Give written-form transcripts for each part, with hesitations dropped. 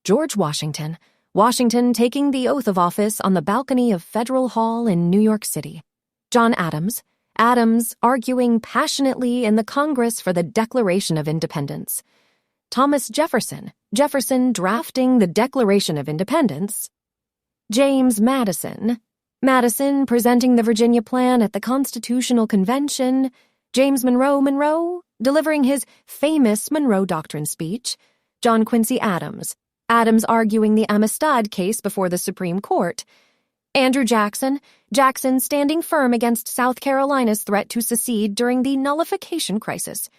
George Washington. Washington taking the oath of office on the balcony of Federal Hall in New York City. John Adams. Adams arguing passionately in the Congress for the Declaration of Independence. Thomas Jefferson. Jefferson drafting the Declaration of Independence. James Madison. Madison presenting the Virginia Plan at the Constitutional Convention. James Monroe delivering his famous Monroe Doctrine speech. John Quincy Adams. Adams arguing the Amistad case before the Supreme Court. Andrew Jackson. Jackson standing firm against South Carolina's threat to secede during the Nullification Crisis.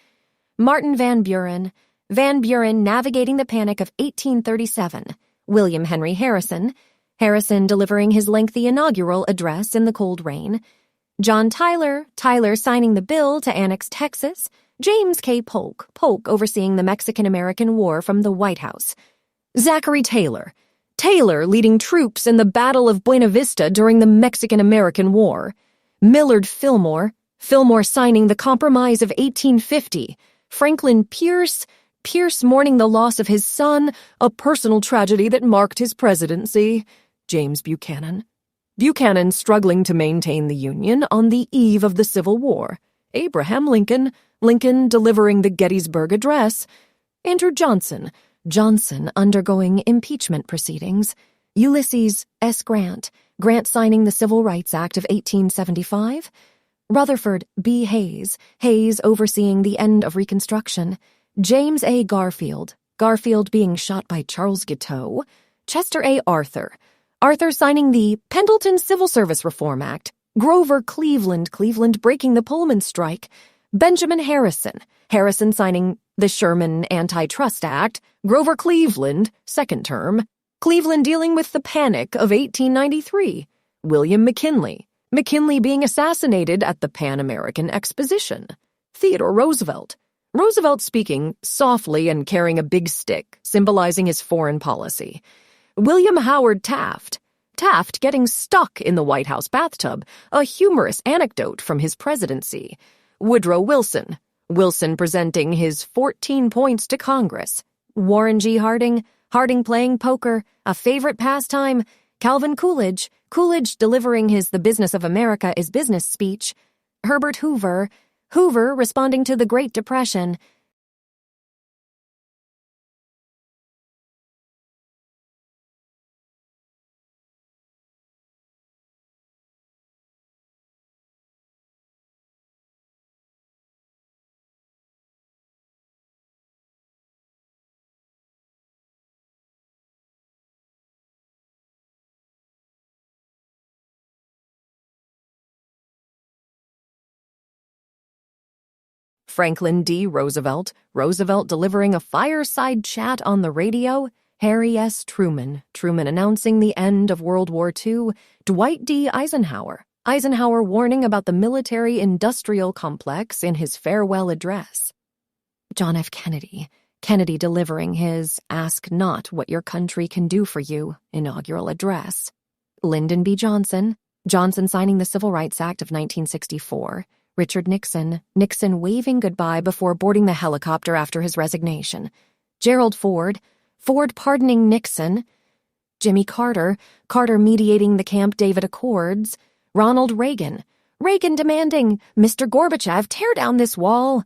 Martin Van Buren. Van Buren navigating the panic of 1837. William Henry Harrison. Harrison delivering his lengthy inaugural address in the cold rain. John Tyler. Tyler signing the bill to annex Texas. James K. Polk. Polk overseeing the Mexican-American War from the White House. Zachary Taylor. Taylor leading troops in the Battle of Buena Vista during the Mexican-American War. Millard Fillmore. Fillmore signing the Compromise of 1850. Franklin Pierce. Pierce mourning the loss of his son, a personal tragedy that marked his presidency. James Buchanan. Buchanan struggling to maintain the Union on the eve of the Civil War. Abraham Lincoln. Lincoln delivering the Gettysburg Address. Andrew Johnson. Johnson undergoing impeachment proceedings. Ulysses S. Grant. Grant signing the Civil Rights Act of 1875. Rutherford B. Hayes. Hayes overseeing the end of Reconstruction. James A. Garfield. Garfield being shot by Charles Guiteau. Chester A. Arthur. Arthur signing the Pendleton Civil Service Reform Act. Grover Cleveland. Cleveland breaking the Pullman strike. Benjamin Harrison. Harrison signing the Sherman Antitrust Act. Grover Cleveland, second term. Cleveland dealing with the Panic of 1893. William McKinley. McKinley being assassinated at the Pan American Exposition. Theodore Roosevelt. Roosevelt speaking softly and carrying a big stick, symbolizing his foreign policy. William Howard Taft. Taft getting stuck in the White House bathtub, a humorous anecdote from his presidency. Woodrow Wilson. Wilson presenting his 14 points to Congress. Warren G. Harding. Harding playing poker, a favorite pastime. Calvin Coolidge. Coolidge delivering his The Business of America is Business speech. Herbert Hoover. Hoover responding to the Great Depression. Franklin D. Roosevelt. Roosevelt delivering a fireside chat on the radio. Harry S. Truman. Truman announcing the end of World War II. Dwight D. Eisenhower. Eisenhower warning about the military-industrial complex in his farewell address. John F. Kennedy. Kennedy delivering his Ask Not What Your Country Can Do for You inaugural address. Lyndon B. Johnson. Johnson signing the Civil Rights Act of 1964. Richard Nixon. Nixon waving goodbye before boarding the helicopter after his resignation. Gerald Ford. Ford pardoning Nixon. Jimmy Carter. Carter mediating the Camp David Accords. Ronald Reagan. Reagan demanding, Mr. Gorbachev, tear down this wall.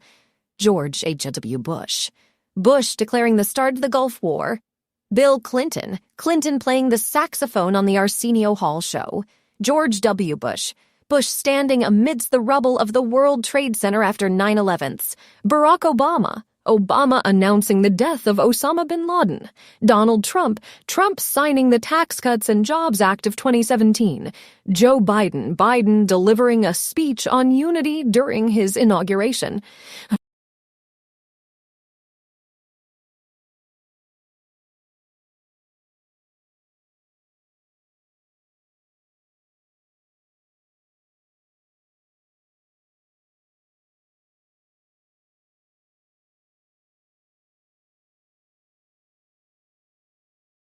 George H.W. Bush. Bush declaring the start of the Gulf War. Bill Clinton. Clinton playing the saxophone on the Arsenio Hall show. George W. Bush. Bush standing amidst the rubble of the World Trade Center after 9/11. Barack Obama. Obama announcing the death of Osama bin Laden. Donald Trump. Trump signing the Tax Cuts and Jobs Act of 2017. Joe Biden. Biden delivering a speech on unity during his inauguration.